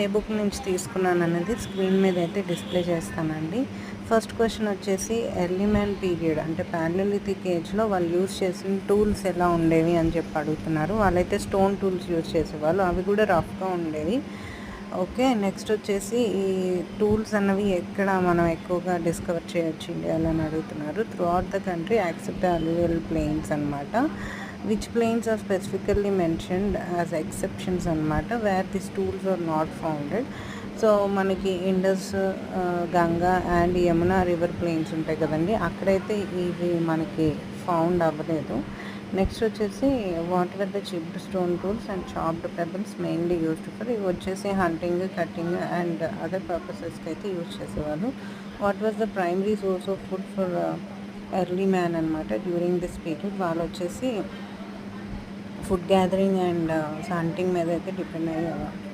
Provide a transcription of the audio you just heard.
ఏ book నుంచి తీసుకున్నాను అనేది స్క్రీన్ మీద అయితే డిస్ప్లే చేస్తానండి. ఫస్ట్ క్వశ్చన్ వచ్చేసి ఎర్లీ మ్యాన్ పీరియడ్ అంటే పాలియోలిథిక్ ఏజ్లో వాళ్ళు యూజ్ చేసిన టూల్స్ ఎలా ఉండేవి అని చెప్పి అడుగుతున్నారు. వాళ్ళైతే స్టోన్ టూల్స్ యూజ్ చేసేవాళ్ళు, అవి కూడా రఫ్గా ఉండేవి. ఓకే, నెక్స్ట్ వచ్చేసి ఈ టూల్స్ అన్నవి ఎక్కడ మనం ఎక్కువగా డిస్కవర్ చేయొచ్చు ఇండియాలో అని అడుగుతున్నారు. Throughout the country accept alluvial plains అనమాట. Which plains are specifically mentioned as exceptions అనమాట, where this tools are not founded. So మనకి Indus, Ganga and Yamuna river plains ఉంటాయి కదండి, అక్కడైతే ఇవి మనకి ఫౌండ్ అవ్వలేదు. నెక్స్ట్ వచ్చేసి what were the chipped stone tools and chopped pebbles mainly used for, ఇవి వచ్చేసి హంటింగ్, కటింగ్ అండ్ అదర్ పర్పసెస్కి అయితే యూజ్ చేసేవాళ్ళు. What was the primary source of food for early man అనమాట డ్యూరింగ్ దిస్ పీరియడ్, వాళ్ళు వచ్చేసి food gathering and hunting మీద అయితే డిపెండ్ అయ్యేవారు.